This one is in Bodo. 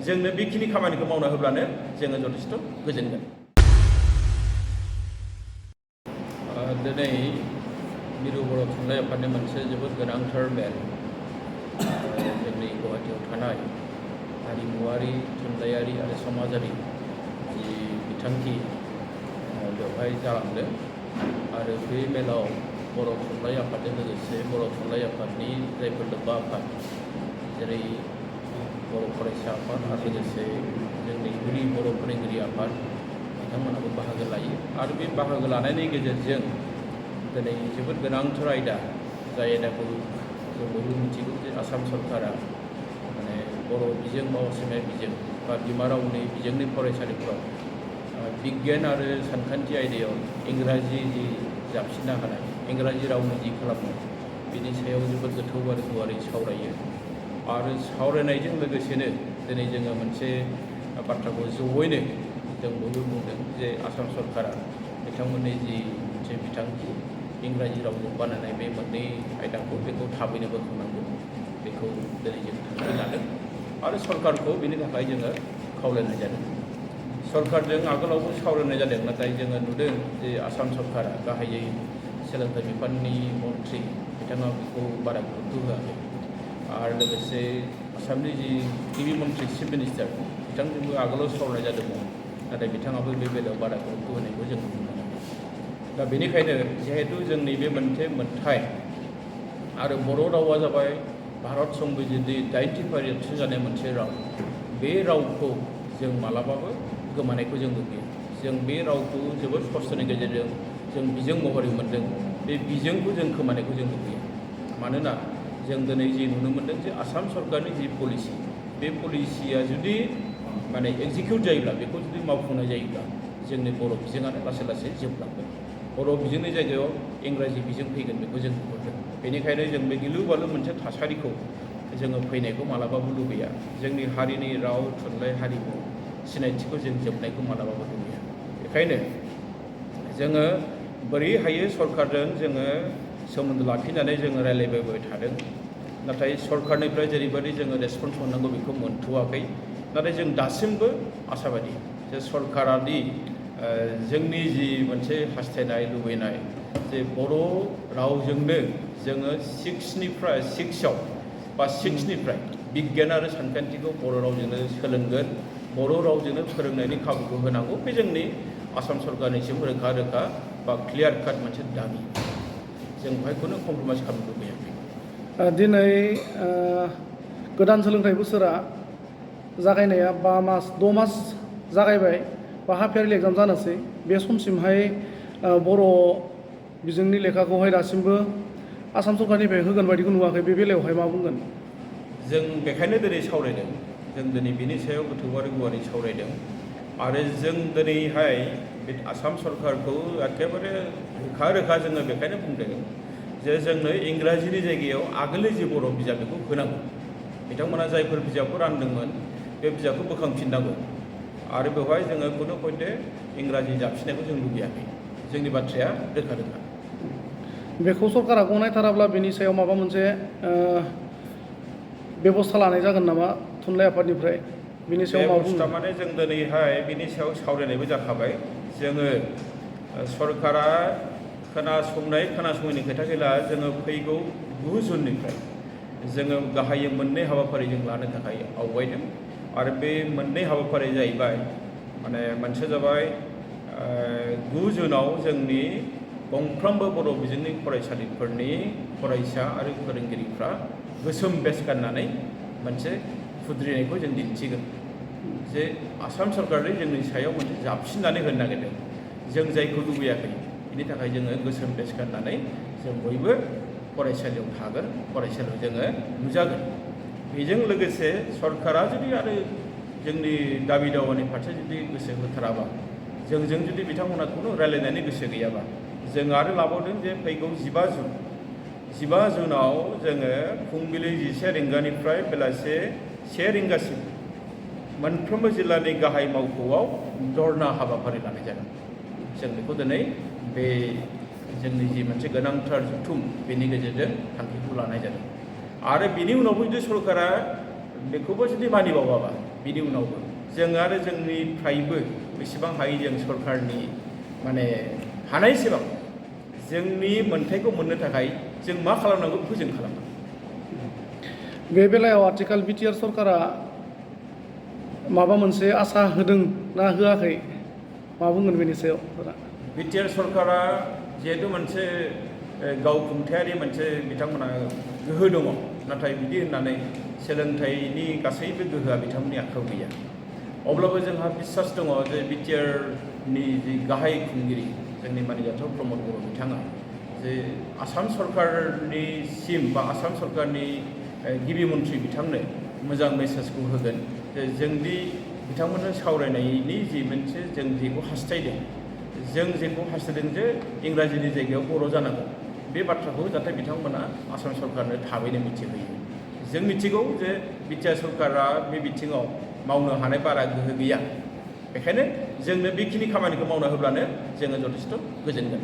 जोंनो बेखिनि खामानिखौ मावना होब्लानो जोङो जथेस्थ गोजोनगोन। दिनै मिरु बर' थुनलाइ आफादनि मोनसे जोबोद गोनांथार मेल जोंनि गुवाहाटियाव थानाय हारिमुवारि, थुनलाइयारि आरो समाजारि जि बिथांखि बेवहाय जालांदों आरो बे मेलाव बर' थुनलाइ आफादजों लोगोसे बर' थुनलाइ आफादनि जायफोर लोब्बा आफाद जेरै बर' फरायसा आफाद आरो लोगोसे जोंनि गुदि बर' फोरोंगिरि आफाद बिथांमोनाबो बाहागो लायो आरो बे बाहागो लानायनि गेजेरजों दिनै जोबोद गोनांथार आयदा जाय आयदाखौ जों बयबो मिथिगौ जे आसाम सरकारा माने बर' बिजों बा असमिया बिजों बा बिमा रावनि बिजोंनि फरायसालिफोराव बिगियान आरो सानखान्थि आयदायाव इंराजि जि जाबसिनना होनाय इंराजि रावनि जि खालामनाय बिनि सायाव जोबोद गोथौ आरो गुवारै सावरायो आरो सावरायनायजों लोगोसेनो दिनै जोङो मोनसे बाथ्राखौ जयैनो जों बयबो बुंदों जे आसाम सरकारा बिथांमोननि जि मोनसे बिथांखि इंराजि रावजों बानायनाय बे मोननै आयदाखौ बेखौ थाबैनो बोखांनांगौ बेखौ दिनै जों थांखि लादों आरो सरकारखौ बेनि थाखाय जोङो खावलायनाय जादों। सरकारजों आगोलावबो सावरायनाय जादों नाथाय जोङो नुदों जे आसाम सरकारा गाहायै सोलोंथाइ बिफाननि मन्थ्रि बिथाङा बेखौ बारा गुरुत्व होआखै आरो लोगोसे आसामनि जि गिबि मन्थ्रि चिफ मिनिस्टार बिथांजोंबो आगोलाव सावरायनाय जादोंमोन नाथाय बिथाङाबो बे बेलायाव बारा गुरुत्व होनायखौ जों नुनो मोनाखै। दा बेनिखायनो जिहेतु जोंनि बे मोनसे मोनथाय आरो बर' रावा जाबाय भारत संबिजिरनि 90 फारियाव थिसनजानाय मोनसे राव बे रावखौ जों मालाबाबो गोमानायखौ जों लुबैयो। जों बे रावखौ जोबोद खस्थ'नि गेजेरजों जों बिजों महरै मोन्दों बे बिजोंखौ जों खोमानायखौ जों लुबैयो। मानोना जों दिनै जि नुनो मोन्दों जे आसाम सरकारनि जि पलिसि बे पलिसिया जुदि माने एग्जिकिउट जायोब्ला बेखौ जुदि मावफुंनाय जायोब्ला जोंनि बर' बिजोङानो लासै लासै जोबलांगोन। बर' बिजोंनि जायगायाव इंराजि बिजों फैगोन बेखौ जों नुहुरदों। बेनिखायनो जों बे गिलु बालु मोनसे थासारिखौ जोङो फैनायखौ मालाबाबो लुबैया। जोंनि हारिनि राव थुनलाइ हारिमु सिनायथिखौ जों जोबनायखौ मालाबाबो लुबैया। बेखायनो जोङो बोरै हायो सरकारजों जोङो सोमोन्दो लाखिनानै जोङो रायज्लायबोबाय थादों नाथाय सरकारनिफ्राय जेरैबायदि जोङो रेसपन्स मोननांगौ बेखौ मोनथ'वाखै। नाथाय जों दासिमबो आसाबादि जे सरकारादि जोंनि जि मोनसे हास्थायनाय लुबैनाय जे बर' रावजोंनो जोङो सिक्सआव बा सिक्सनिफ्राय बिगियान आरो सानखान्थिखौ बर' रावजोंनो सोलोंगोन बर' रावजोंनो फोरोंनायनि खाबुखौ होनांगौ बे जोंनि आसाम सरकारनिसिम रोखा रोखा बा क्लियार काट मोनसे दाबि। जों बेवहाय खुनु कमप्रमाइज खालामनो लुबैयाखै। दिनै गोदान सोलोंथाइ बोसोरा जागायनाया 6 मास जागायबाय बा हाफ इयारलि एग्जाम जानोसै बे समसिमहाय बर' बिजोंनि लेखाखौहाय दासिमबो आसाम सरकारनिफ्राय होगोन बायदिखौ नुवाखै। बे बेलायावहाय मा बुंगोन? जों बेखायनो दिनै सावरायदों। जों दिनै बिनि सायाव गोथौ आरो गुवारै सावरायदों आरो जों दिनैहाय बे आसाम सरकारखौ एखेबारे रोखा रोखा जोङो बेखायनो बुंदों जे जोंनो इंराजिनि जायगायाव आगोलनि जि बर' बिजाब बेखौ होनांगौ। बिथांमोना जायफोर बिजाबखौ रानदोंमोन बे बिजाबखौ बोखांफिननांगौ आरो बेवहाय जोङो खुनु पइन्टे इंराजि जाबसिननायखौ जों लुबैयाखै। जोंनि बाथ्राया रोखा रोखा। बेखौ सरकारा गनायथाराब्ला बेनि सायाव माबा मोनसे बेबस्था लानाय जागोन नामा थुनलाइ आफादनिफ्राय? बिनि सायाव मा बुंनो? माने जों दिनैहाय बिनि सायाव सावरायनायबो जाखाबाय। जोङो सरकारा खोनासङैनि खोथा गैला। जोङो फैगौ 9 जुननिफ्राय जोङो गाहायै मोननै हाबाफारि जों लानो थाखाय आवगायदों आरो बे मोननै हाबाफारि जाहैबाय माने मोनसे जाबाय 9 जुनाव जोंनि गंफ्रोमबो बर' बिजोंनि फरायसालिफोरनि फरायसा आरो फोरोंगिरिफ्रा गोसोम बेज गाननानै मोनसे खुद्रिनायखौ जों दिन्थिगोन जे आसाम सरकारनि जोंनि सायाव मोनसे जाबसिननानै होनो नागिरदों। जों जायखौ लुबैयाखै बिनि थाखाय जोङो गोसोम बेज गाननानै जों बयबो फरायसालियाव थागोन, फरायसालियाव जोङो नुजागोन। बेजों लोगोसे सरकारा जुदि आरो जोंनि दाबि दावानि फारसे जुदि गोसो होथाराबा जोंजों जुदि बिथांमोना खुनु रायज्लायनायनि गोसो गैयाबा जों आरो लाबावदों जे फैगौ 15 जुनाव जोङो फुंबिलि 11 रिंगानिफ्राय बेलासे 1 रिंगासिम मोनफ्रोमबो जिल्लानि गाहाय मावख'आव धरना हाबाफारि लानाय जादों। जों बेखौ दिनै बे जोंनि जि मोनसे गोनांथार जथुम बेनि गेजेरजों थांखिखौ लानाय जादों आरो बिनि उनावबो जुदि सरकारा बेखौबो जुदि मानिबावाबा बिनि उनावबो जों आरो जोंनिफ्रायबो बेसेबां हायो जों सरकारनि माने हानायसेबां जोंनि मोन्थायखौ मोननो थाखाय जों मा खालामनांगौ बेखौ जों खालामनांगौ। बे बेलायाव आथिखाल बिटिआर सरकारा माबा मोनसे आसा होदों ना होआखै मा बुंगोन बेनि सायाव? बिटिआर सरकारा जिहेतु मोनसे गावखुंथायारि मोनसे बिथांमोना गोहो दङ, नाथाय बिदि होननानै सोलोंथाइनि गासैबो गोहोआ बिथांमोननि आखायाव गैया। अब्लाबो जोंहा बिसास दङ जे बिटिआरनि जि गाहाय खुंगिरि जोंनि मानिजाथाव प्रमद बर' बिथाङा जे आसाम सरकारनिसिम बा आसाम सरकारनि गिबि मन्थ्रि बिथांनो मोजां मेसेजखौ होगोन जे जोंदि बिथांमोननो सावरायनायनि जि मोनसे जों जेखौ हास्थायदों, जों जेखौ हास्थायदों जे इंराजिनि जायगायाव बर' जानांगौ, बे बाथ्राखौ जाहाथे बिथांमोना आसाम सरकारनो थाबैनो मिथिहोयो। जों मिथिगौ जे बिटिआर सरकारा बे बिथिङाव मावनो हानाय बारा गोहो गैया, बेखायनो जोंनो बेखिनि खामानिखौ मावना होब्लानो जोङो जथेस्थ' गोजोनगोन।